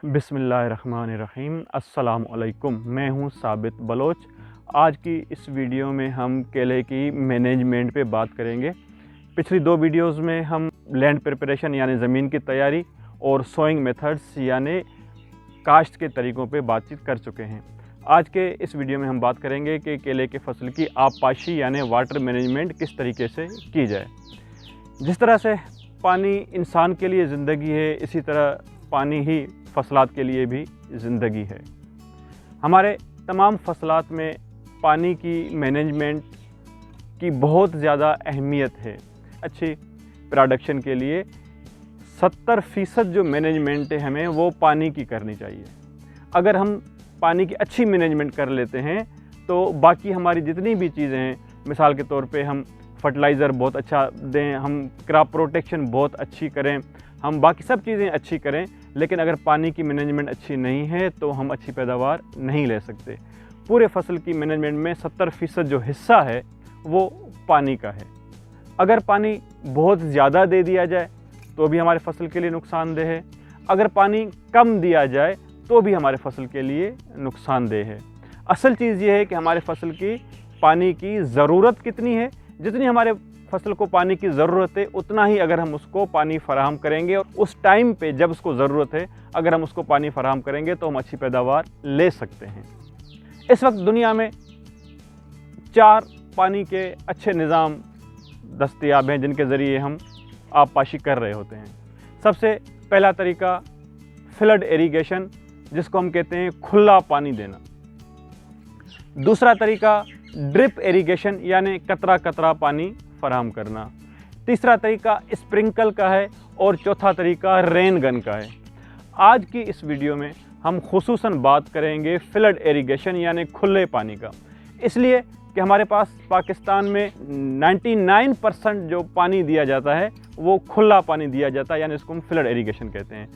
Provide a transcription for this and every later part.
बिस्मिल्लाहिर्रहमानिर्रहीम। अस्सलामुअलैकुम। मैं हूं साबित बलोच। आज की इस वीडियो में हम केले की मैनेजमेंट पे बात करेंगे। पिछली दो वीडियोस में हम लैंड प्रिपरेशन यानी ज़मीन की तैयारी और सोइंग मेथड्स यानी काश्त के तरीक़ों पे बातचीत कर चुके हैं। आज के इस वीडियो में हम बात करेंगे कि केले के फसल की आबपाशी यानी वाटर मैनेजमेंट किस तरीके से की जाए। जिस तरह से पानी इंसान के लिए ज़िंदगी है, इसी तरह पानी ही फसलात के लिए भी ज़िंदगी है। हमारे तमाम फसलात में पानी की मैनेजमेंट की बहुत ज़्यादा अहमियत है। अच्छी प्रोडक्शन के लिए 70% जो मैनेजमेंट है हमें वो पानी की करनी चाहिए। अगर हम पानी की अच्छी मैनेजमेंट कर लेते हैं तो बाकी हमारी जितनी भी चीज़ें हैं, मिसाल के तौर पे हम फर्टिलाइज़र बहुत अच्छा दें, हम क्रॉप प्रोटेक्शन बहुत अच्छी करें, हम बाकी सब चीज़ें अच्छी करें, लेकिन अगर पानी की मैनेजमेंट अच्छी नहीं है तो हम अच्छी पैदावार नहीं ले सकते। पूरे फसल की मैनेजमेंट में 70% जो हिस्सा है वो पानी का है। अगर पानी बहुत ज़्यादा दे दिया जाए तो भी हमारे फसल के लिए नुकसानदेह है, अगर पानी कम दिया जाए तो भी हमारे फसल के लिए नुकसानदेह है। असल चीज़ ये है कि हमारे फसल की पानी की ज़रूरत कितनी है। जितनी हमारे फसल को पानी की ज़रूरत है उतना ही अगर हम उसको पानी फ़राहम करेंगे और उस टाइम पे जब उसको ज़रूरत है अगर हम उसको पानी फ़राहम करेंगे तो हम अच्छी पैदावार ले सकते हैं। इस वक्त दुनिया में 4 पानी के अच्छे निज़ाम दस्तयाब हैं जिनके ज़रिए हम आबपाशी कर रहे होते हैं। सबसे पहला तरीका फ्लड इरिगेशन, जिसको हम कहते हैं खुला पानी देना। दूसरा तरीका ड्रिप इरिगेशन यानी कतरा कतरा पानी फराहम करना। तीसरा तरीका स्प्रिंकल का है और चौथा तरीका रेन गन का है। आज की इस वीडियो में हम खुसूसन बात करेंगे फ्लड इरिगेशन यानी खुले पानी का, इसलिए कि हमारे पास पाकिस्तान में 99% जो पानी दिया जाता है वो खुला पानी दिया जाता है, यानी इसको हम फ्लड इरिगेशन कहते हैं।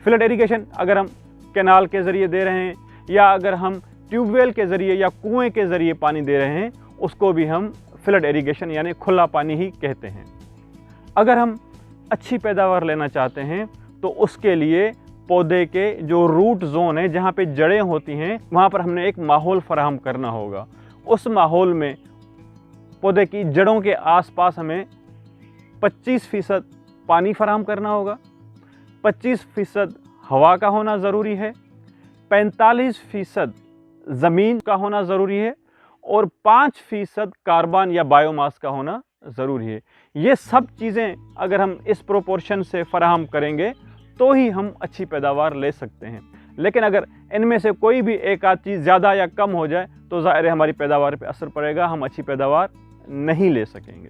फ्लड इरिगेशन अगर हम कैनाल के ज़रिए दे रहे हैं या अगर हम ट्यूबवेल के ज़रिए या कुएं के ज़रिए पानी दे रहे हैं उसको भी हम फ्लड इरिगेशन यानी खुला पानी ही कहते हैं। अगर हम अच्छी पैदावार लेना चाहते हैं तो उसके लिए पौधे के जो रूट जोन है, जहाँ पे जड़ें होती हैं, वहाँ पर हमने एक माहौल फराहम करना होगा। उस माहौल में पौधे की जड़ों के आसपास हमें 25% पानी फराहम करना होगा, 25% हवा का होना ज़रूरी है, 45% ज़मीन का होना ज़रूरी है और 5% कार्बन या बायोमास का होना ज़रूरी है। ये सब चीज़ें अगर हम इस प्रोपोर्शन से फराहम करेंगे तो ही हम अच्छी पैदावार ले सकते हैं। लेकिन अगर इनमें से कोई भी एक आध चीज़ ज़्यादा या कम हो जाए तो ज़ाहिर है हमारी पैदावार पे असर पड़ेगा, हम अच्छी पैदावार नहीं ले सकेंगे।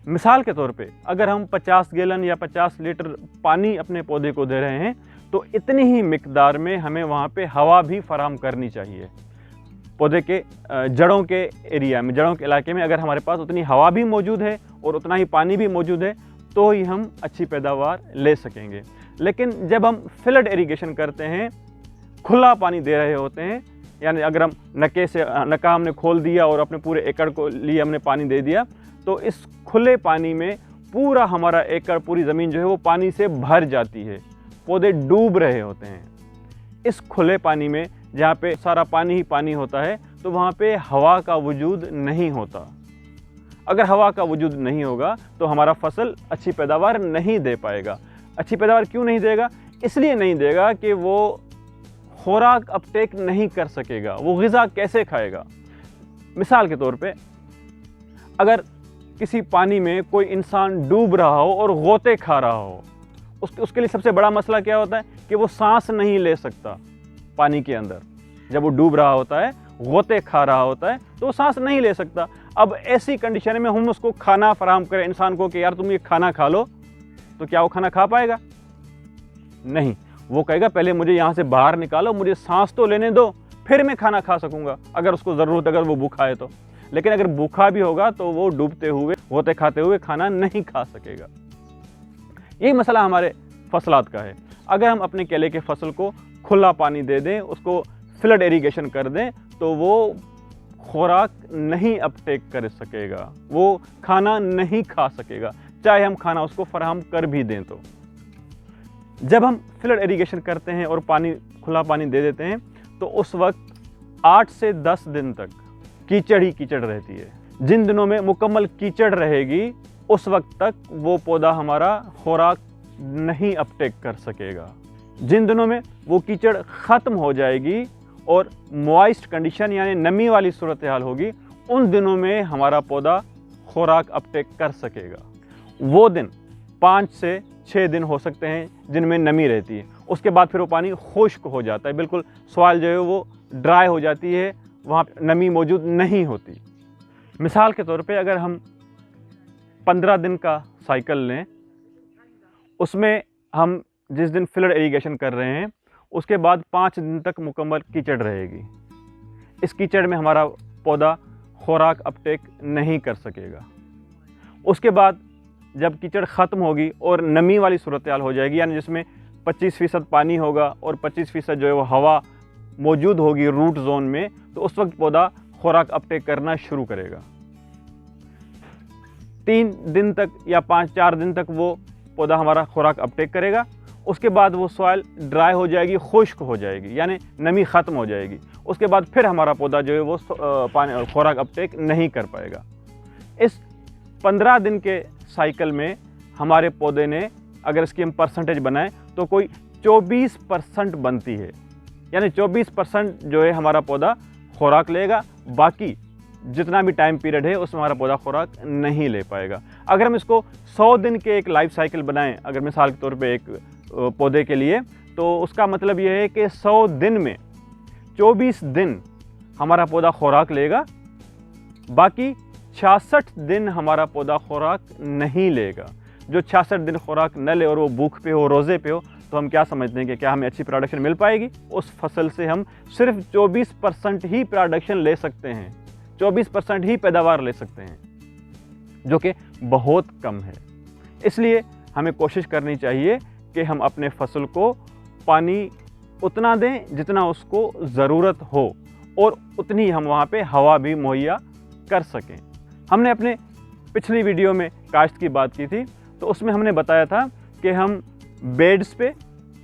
मिसाल के तौर पे अगर हम 50 गैलन या 50 लीटर पानी अपने पौधे को दे रहे हैं तो इतनी ही मिकदार में हमें वहाँ पे हवा भी फराहम करनी चाहिए। पौधे के जड़ों के एरिया में, जड़ों के इलाके में अगर हमारे पास उतनी हवा भी मौजूद है और उतना ही पानी भी मौजूद है तो ही हम अच्छी पैदावार ले सकेंगे। लेकिन जब हम फ्लड इरिगेशन करते हैं, खुला पानी दे रहे होते हैं, यानी अगर हम नका हमने खोल दिया और अपने पूरे एकड़ को लिए हमने पानी दे दिया, तो इस खुले पानी में पूरा हमारा एकड़, पूरी ज़मीन जो है वो पानी से भर जाती है, पौधे डूब रहे होते हैं। इस खुले पानी में जहाँ पे सारा पानी ही पानी होता है तो वहाँ पे हवा का वजूद नहीं होता। अगर हवा का वजूद नहीं होगा तो हमारा फसल अच्छी पैदावार नहीं दे पाएगा। अच्छी पैदावार क्यों नहीं देगा? इसलिए नहीं देगा कि वो खुराक अपटेक नहीं कर सकेगा, वो ग़िज़ा कैसे खाएगा। मिसाल के तौर पे अगर किसी पानी में कोई इंसान डूब रहा हो और गोते खा रहा हो, उसके लिए सबसे बड़ा मसला क्या होता है कि वो सांस नहीं ले सकता पानी के अंदर। जब वो डूब रहा होता है, गोते खा रहा होता है, तो वो सांस नहीं ले सकता। अब ऐसी कंडीशन में हम उसको खाना फराहम करें इंसान को कि यार तुम ये खाना खा लो, तो क्या वो खाना खा पाएगा? नहीं। वो कहेगा पहले मुझे यहाँ से बाहर निकालो, मुझे सांस तो लेने दो, फिर मैं खाना खा सकूँगा अगर उसको ज़रूरत, अगर वो भूखा है तो। लेकिन अगर भूखा भी होगा तो वो डूबते हुए, गोते खाते हुए खाना नहीं खा सकेगा। यही मसला हमारे फसलात का है। अगर हम अपने केले के फसल को खुला पानी दे दें, उसको फ्लड इरिगेशन कर दें, तो वो खुराक नहीं अपटेक कर सकेगा, वो खाना नहीं खा सकेगा, चाहे हम खाना उसको फराहम कर भी दें। तो जब हम फ्लड इरिगेशन करते हैं और खुला पानी दे देते हैं तो उस वक्त 8 से 10 दिन तक कीचड़ ही कीचड़ रहती है। जिन दिनों में मुकम्मल कीचड़ रहेगी उस वक्त तक वो पौधा हमारा खुराक नहीं अपटेक कर सकेगा। जिन दिनों में वो कीचड़ ख़त्म हो जाएगी और मॉइस्ट कंडीशन यानी नमी वाली सूरत हाल होगी, उन दिनों में हमारा पौधा खुराक अपटेक कर सकेगा। वो दिन 5 से 6 दिन हो सकते हैं जिनमें नमी रहती है। उसके बाद फिर वो पानी खुश्क हो जाता है, बिल्कुल सॉइल जो है वो ड्राई हो जाती है, वहाँ पे नमी मौजूद नहीं होती। मिसाल के तौर पे अगर हम 15 दिन का साइकिल लें, उसमें हम जिस दिन फ्लड इरिगेशन कर रहे हैं उसके बाद 5 दिन तक मुकम्मल कीचड़ रहेगी। इस कीचड़ में हमारा पौधा खुराक अपटेक नहीं कर सकेगा। उसके बाद जब कीचड़ ख़त्म होगी और नमी वाली सूरत हाल हो जाएगी, यानी जिसमें 25% पानी होगा और 25% जो है वो हवा मौजूद होगी रूट जोन में, तो उस वक्त पौधा खुराक अपटेक करना शुरू करेगा। 3 दिन तक या 4 दिन तक वो पौधा हमारा खुराक अपटेक करेगा। उसके बाद वो सॉइल ड्राई हो जाएगी, खुश्क हो जाएगी, यानी नमी ख़त्म हो जाएगी। उसके बाद फिर हमारा पौधा जो है वो खुराक अपटेक नहीं कर पाएगा। इस 15 दिन के साइकिल में हमारे पौधे ने, अगर इसकी हम परसेंटेज बनाएं तो कोई 24% बनती है, यानी 24% जो है हमारा पौधा खुराक लेगा। बाकी जितना भी टाइम पीरियड है उसमें हमारा पौधा खुराक नहीं ले पाएगा। अगर हम इसको 100 दिन के एक लाइफ साइकिल बनाएं, अगर मिसाल के तौर पे एक पौधे के लिए, तो उसका मतलब यह है कि 100 दिन में 24 दिन हमारा पौधा खुराक लेगा, बाकी 66 दिन हमारा पौधा खुराक नहीं लेगा। जो 66 दिन खुराक न ले और वो भूख पे हो, रोज़े पे हो, तो हम क्या समझते हैं कि क्या हमें अच्छी प्रोडक्शन मिल पाएगी? उस फसल से हम सिर्फ 24% ही प्रोडक्शन ले सकते हैं, 24% ही पैदावार ले सकते हैं, जो कि बहुत कम है। इसलिए हमें कोशिश करनी चाहिए कि हम अपने फसल को पानी उतना दें जितना उसको ज़रूरत हो और उतनी हम वहाँ पे हवा भी मुहैया कर सकें। हमने अपने पिछली वीडियो में काश्त की बात की थी, तो उसमें हमने बताया था कि हम बेड्स पे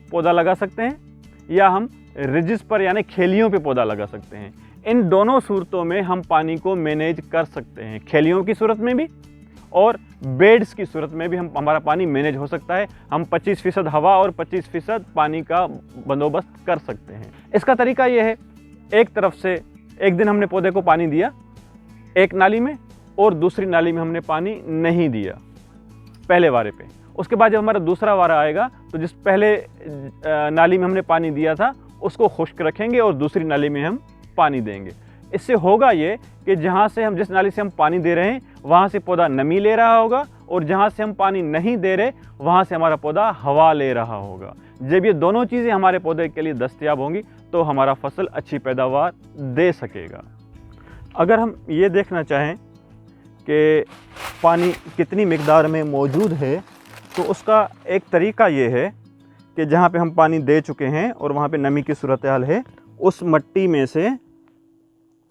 पौधा लगा सकते हैं या हम रिजिस पर यानी खेलियों पे पौधा लगा सकते हैं। इन दोनों सूरतों में हम पानी को मैनेज कर सकते हैं, खेलियों की सूरत में भी और बेड्स की सूरत में भी हमारा पानी मैनेज हो सकता है। हम 25% हवा और 25% पानी का बंदोबस्त कर सकते हैं। इसका तरीका यह है, एक तरफ से एक दिन हमने पौधे को पानी दिया एक नाली में और दूसरी नाली में हमने पानी नहीं दिया पहले वारे पे। उसके बाद जब हमारा दूसरा वारा आएगा तो जिस पहले नाली में हमने पानी दिया था उसको खुश्क रखेंगे और दूसरी नाली में हम पानी देंगे। इससे होगा ये कि जहाँ से हम जिस नाली से हम पानी दे रहे हैं वहाँ से पौधा नमी ले रहा होगा और जहाँ से हम पानी नहीं दे रहे वहाँ से हमारा पौधा हवा ले रहा होगा। जब ये दोनों चीज़ें हमारे पौधे के लिए दस्तयाब होंगी तो हमारा फसल अच्छी पैदावार दे सकेगा। अगर हम ये देखना चाहें कि पानी कितनी मिकदार में मौजूद है, तो उसका एक तरीका ये है कि जहाँ पे हम पानी दे चुके हैं और वहाँ पे नमी की सूरत हाल है, उस मिट्टी में से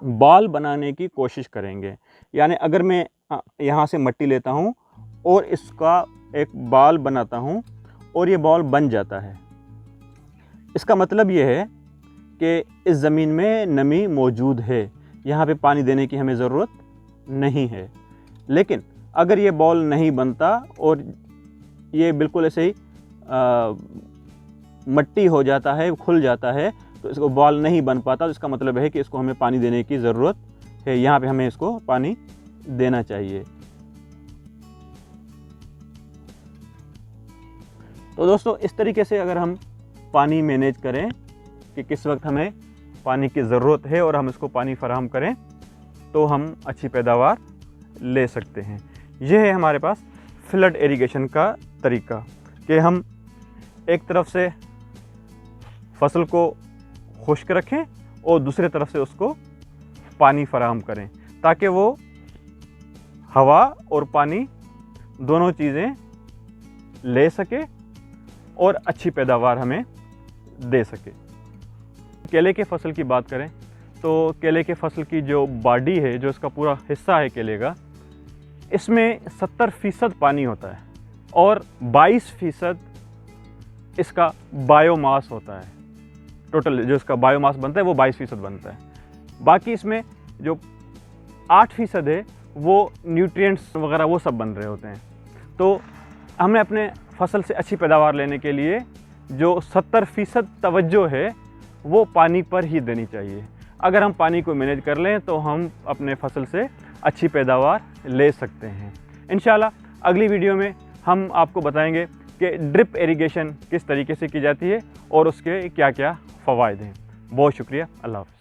बाल बनाने की कोशिश करेंगे। यानी अगर मैं यहाँ से मिट्टी लेता हूँ और इसका एक बाल बनाता हूँ और ये बाल बन जाता है, इसका मतलब ये है कि इस ज़मीन में नमी मौजूद है, यहाँ पे पानी देने की हमें ज़रूरत नहीं है। लेकिन अगर ये बॉल नहीं बनता और ये बिल्कुल ऐसे ही मिट्टी हो जाता है, खुल जाता है, तो इसको बॉल नहीं बन पाता, तो इसका मतलब है कि इसको हमें पानी देने की ज़रूरत है। यहाँ पे हमें इसको पानी देना चाहिए। तो दोस्तों, इस तरीके से अगर हम पानी मैनेज करें कि किस वक्त हमें पानी की ज़रूरत है और हम इसको पानी फराहम करें, तो हम अच्छी पैदावार ले सकते हैं। यह है हमारे पास फ्लड इरिगेशन का तरीका कि हम एक तरफ से फसल को खुश्क रखें और दूसरे तरफ से उसको पानी फराहम करें, ताकि वो हवा और पानी दोनों चीज़ें ले सके और अच्छी पैदावार हमें दे सके। केले के फसल की बात करें तो केले के फसल की जो बॉडी है, जो इसका पूरा हिस्सा है केले का, इसमें 70% पानी होता है और 22% इसका बायोमास होता है। टोटल जो इसका बायोमास बनता है वो 22% बनता है। बाकी इसमें जो 8% है वो न्यूट्रिएंट्स वगैरह वो सब बन रहे होते हैं। तो हमें अपने फसल से अच्छी पैदावार लेने के लिए जो 70% तवज्जो है वो पानी पर ही देनी चाहिए। अगर हम पानी को मैनेज कर लें तो हम अपने फसल से अच्छी पैदावार ले सकते हैं। इंशाल्लाह अगली वीडियो में हम आपको बताएंगे कि ड्रिप इरिगेशन किस तरीके से की जाती है और उसके क्या क्या फ़वाइद हैं। बहुत शुक्रिया। अल्लाह हाफ़िज़।